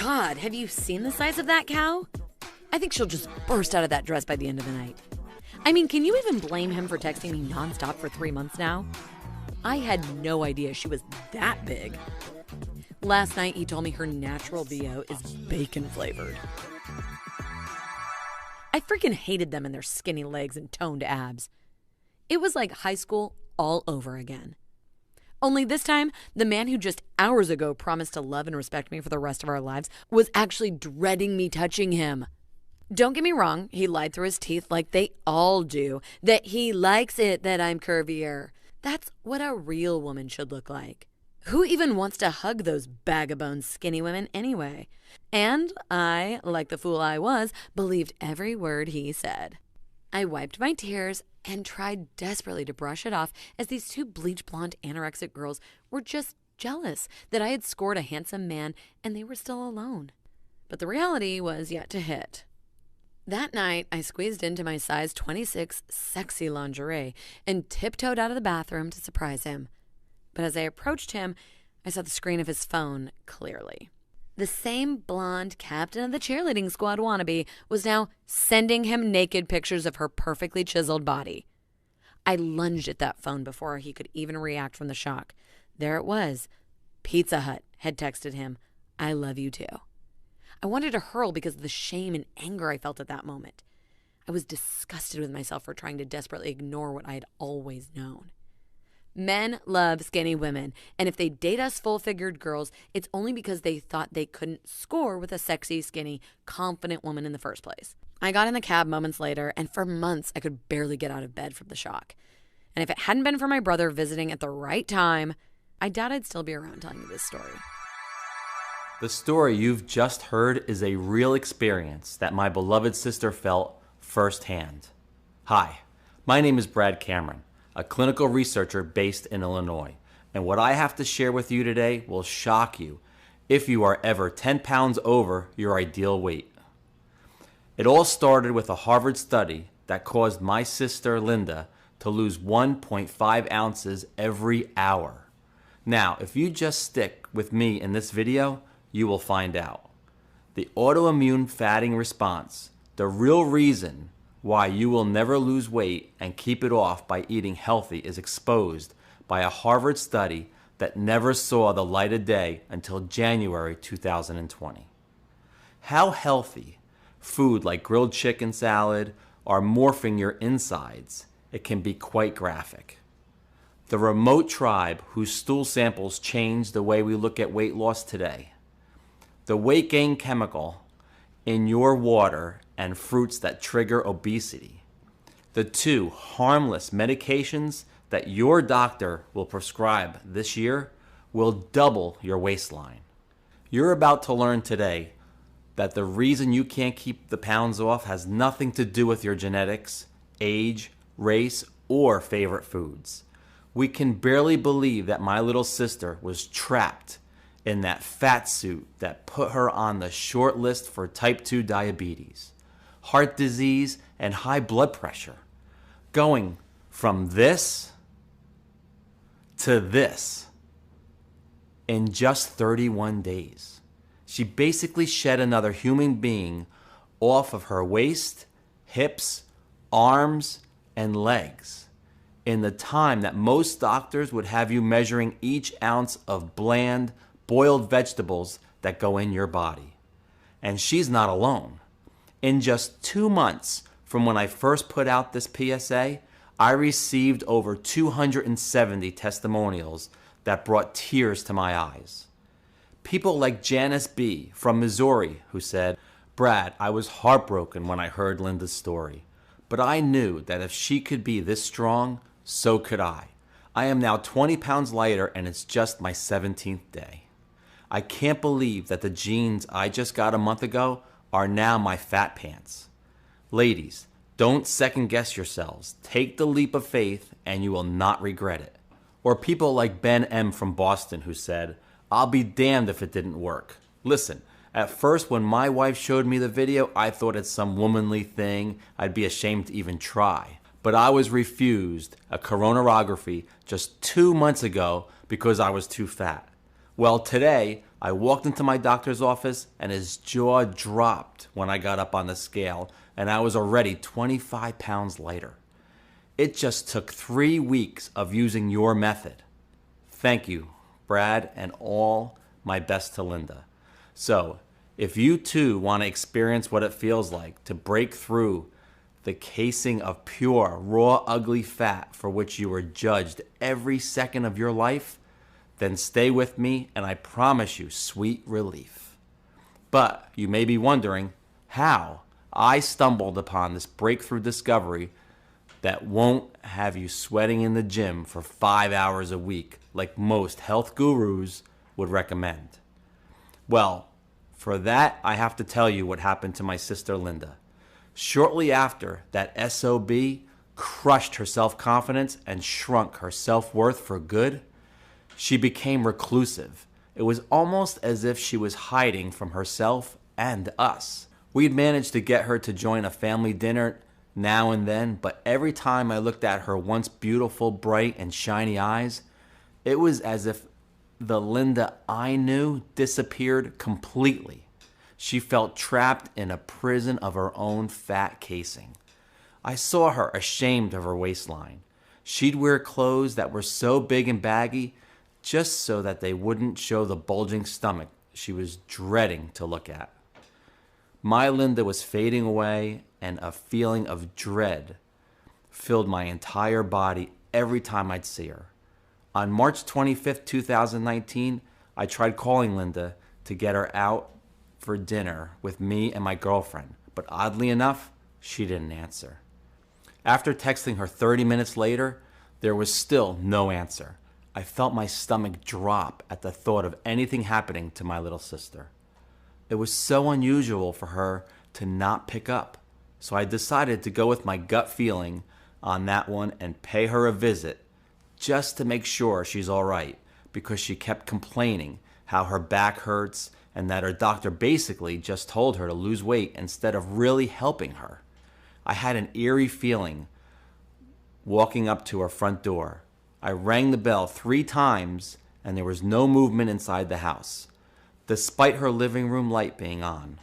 God, have you seen the size of that cow? I think she'll just burst out of that dress by the end of the night. I mean, can you even blame him for texting me nonstop for 3 months now? I had no idea she was that big. Last night, he told me her natural VO is bacon flavored. I freaking hated them and their skinny legs and toned abs. It was like high school all over again. Only this time, the man who just hours ago promised to love and respect me for the rest of our lives was actually dreading me touching him. Don't get me wrong, he lied through his teeth like they all do, that he likes it that I'm curvier. That's what a real woman should look like. Who even wants to hug those bag-of-bones skinny women anyway? And I, like the fool I was, believed every word he said. I wiped my tears and tried desperately to brush it off as these two bleach blonde anorexic girls were just jealous that I had scored a handsome man and they were still alone. But the reality was yet to hit. That night, I squeezed into my size 26 sexy lingerie and tiptoed out of the bathroom to surprise him. But as I approached him, I saw the screen of his phone clearly. The same blonde captain of the cheerleading squad wannabe was now sending him naked pictures of her perfectly chiseled body. I lunged at that phone before he could even react from the shock. There it was. Pizza Hut had texted him, "I love you too." I wanted to hurl because of the shame and anger I felt at that moment. I was disgusted with myself for trying to desperately ignore what I had always known. Men love skinny women, and if they date us full-figured girls, it's only because they thought they couldn't score with a sexy, skinny, confident woman in the first place. I got in the cab moments later, and for months I could barely get out of bed from the shock. And if it hadn't been for my brother visiting at the right time, I doubt I'd still be around telling you this story. The story you've just heard is a real experience that my beloved sister felt firsthand. Hi, my name is Brad Cameron, a clinical researcher based in Illinois, and what I have to share with you today will shock you if you are ever 10 pounds over your ideal weight. It all started with a Harvard study that caused my sister Linda to lose 1.5 ounces every hour. Now, if you just stick with me in this video, you will find out. The autoimmune fatting response, the real reason why you will never lose weight and keep it off by eating healthy, is exposed by a Harvard study that never saw the light of day until January 2020. How healthy food like grilled chicken salad are morphing your insides, it can be quite graphic. The remote tribe whose stool samples changed the way we look at weight loss today. The weight gain chemical in your water and fruits that trigger obesity. The two harmless medications that your doctor will prescribe this year will double your waistline. You're about to learn today that the reason you can't keep the pounds off has nothing to do with your genetics, age, race, or favorite foods. We can barely believe that my little sister was trapped in that fat suit that put her on the short list for type 2 diabetes, heart disease, and high blood pressure. Going from this to this in just 31 days. She basically shed another human being off of her waist, hips, arms, and legs in the time that most doctors would have you measuring each ounce of bland, boiled vegetables that go in your body. And she's not alone. In just 2 months from when I first put out this PSA, I received over 270 testimonials that brought tears to my eyes. People like Janice B. from Missouri who said, "Brad, I was heartbroken when I heard Linda's story, but I knew that if she could be this strong, so could I. I am now 20 pounds lighter and it's just my 17th day. I can't believe that the jeans I just got a month ago are now my fat pants." Ladies, don't second guess yourselves. Take the leap of faith and you will not regret it. Or people like Ben M. from Boston who said, "I'll be damned if it didn't work." Listen, at first when my wife showed me the video, I thought it's some womanly thing I'd be ashamed to even try. But I was refused a coronarography just 2 months ago because I was too fat. Well, today, I walked into my doctor's office and his jaw dropped when I got up on the scale, and I was already 25 pounds lighter. It just took 3 weeks of using your method. Thank you, Brad, and all my best to Linda. So, if you too want to experience what it feels like to break through the casing of pure, raw, ugly fat for which you were judged every second of your life, then stay with me and I promise you sweet relief. But you may be wondering how I stumbled upon this breakthrough discovery that won't have you sweating in the gym for 5 hours a week like most health gurus would recommend. Well, for that, I have to tell you what happened to my sister Linda. Shortly after, that SOB crushed her self-confidence and shrunk her self-worth for good. She became reclusive. It was almost as if she was hiding from herself and us. We'd managed to get her to join a family dinner now and then, but every time I looked at her once beautiful, bright, and shiny eyes, it was as if the Linda I knew disappeared completely. She felt trapped in a prison of her own fat casing. I saw her ashamed of her waistline. She'd wear clothes that were so big and baggy just so that they wouldn't show the bulging stomach she was dreading to look at. My Linda was fading away, and a feeling of dread filled my entire body every time I'd see her. On March 25th, 2019, I tried calling Linda to get her out for dinner with me and my girlfriend, but oddly enough, she didn't answer. After texting her 30 minutes later, there was still no answer. I felt my stomach drop at the thought of anything happening to my little sister. It was so unusual for her to not pick up, so I decided to go with my gut feeling on that one and pay her a visit just to make sure she's all right, because she kept complaining how her back hurts and that her doctor basically just told her to lose weight instead of really helping her. I had an eerie feeling walking up to her front door. I rang the bell 3 times and there was no movement inside the house, despite her living room light being on.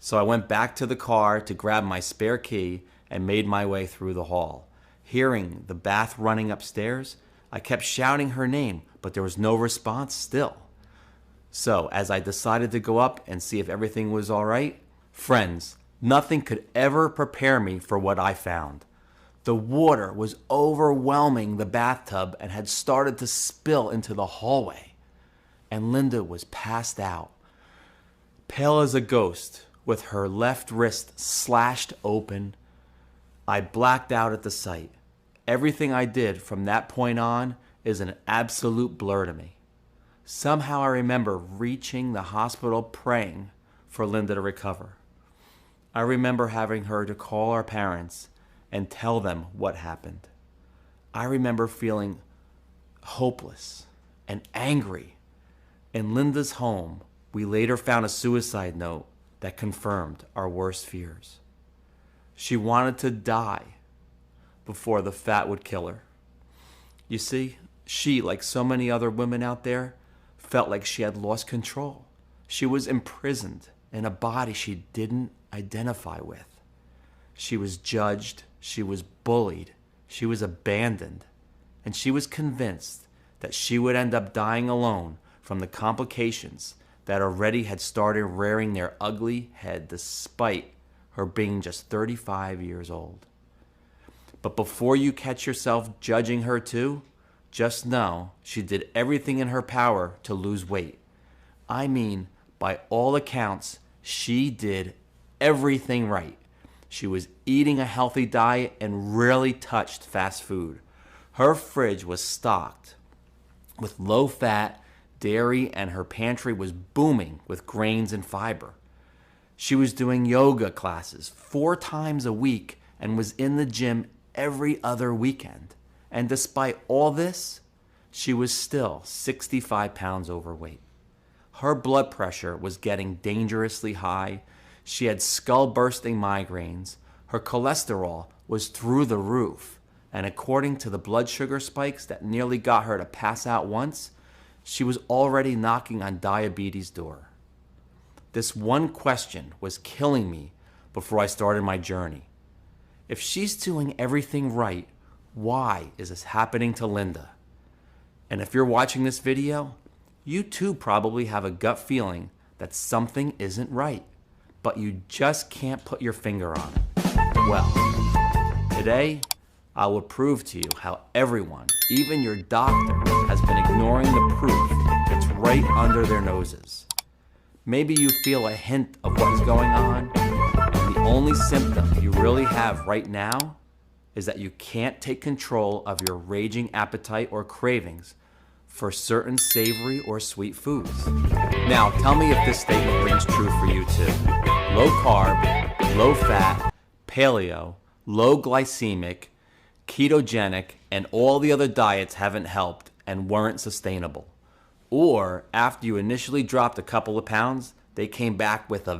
So I went back to the car to grab my spare key and made my way through the hall. Hearing the bath running upstairs, I kept shouting her name, but there was no response still. So as I decided to go up and see if everything was all right, friends, nothing could ever prepare me for what I found. The water was overwhelming the bathtub and had started to spill into the hallway. And Linda was passed out, pale as a ghost, with her left wrist slashed open. I blacked out at the sight. Everything I did from that point on is an absolute blur to me. Somehow I remember reaching the hospital praying for Linda to recover. I remember having her to call our parents and tell them what happened. I remember feeling hopeless and angry. In Linda's home, we later found a suicide note that confirmed our worst fears. She wanted to die before the fat would kill her. You see, she, like so many other women out there, felt like she had lost control. She was imprisoned in a body she didn't identify with. She was judged, she was bullied, she was abandoned, and she was convinced that she would end up dying alone from the complications that already had started rearing their ugly head despite her being just 35 years old. But before you catch yourself judging her too, just know she did everything in her power to lose weight. I mean, by all accounts, she did everything right. She was eating a healthy diet and rarely touched fast food. Her fridge was stocked with low-fat dairy and her pantry was booming with grains and fiber. She was doing yoga classes 4 times a week and was in the gym every other weekend. And despite all this, she was still 65 pounds overweight. Her blood pressure was getting dangerously high. She had skull-bursting migraines. Her cholesterol was through the roof. And according to the blood sugar spikes that nearly got her to pass out once, she was already knocking on diabetes' door. This one question was killing me before I started my journey. If she's doing everything right, why is this happening to Linda? And if you're watching this video, you too probably have a gut feeling that something isn't right, but you just can't put your finger on it. Well, today I will prove to you how everyone, even your doctor, has been ignoring the proof that's right under their noses. Maybe you feel a hint of what's going on, and the only symptom you really have right now is that you can't take control of your raging appetite or cravings for certain savory or sweet foods. Now, tell me if this statement rings true for you too. Low carb, low fat, paleo, low glycemic, ketogenic, and all the other diets haven't helped and weren't sustainable. Or after you initially dropped a couple of pounds, they came back with a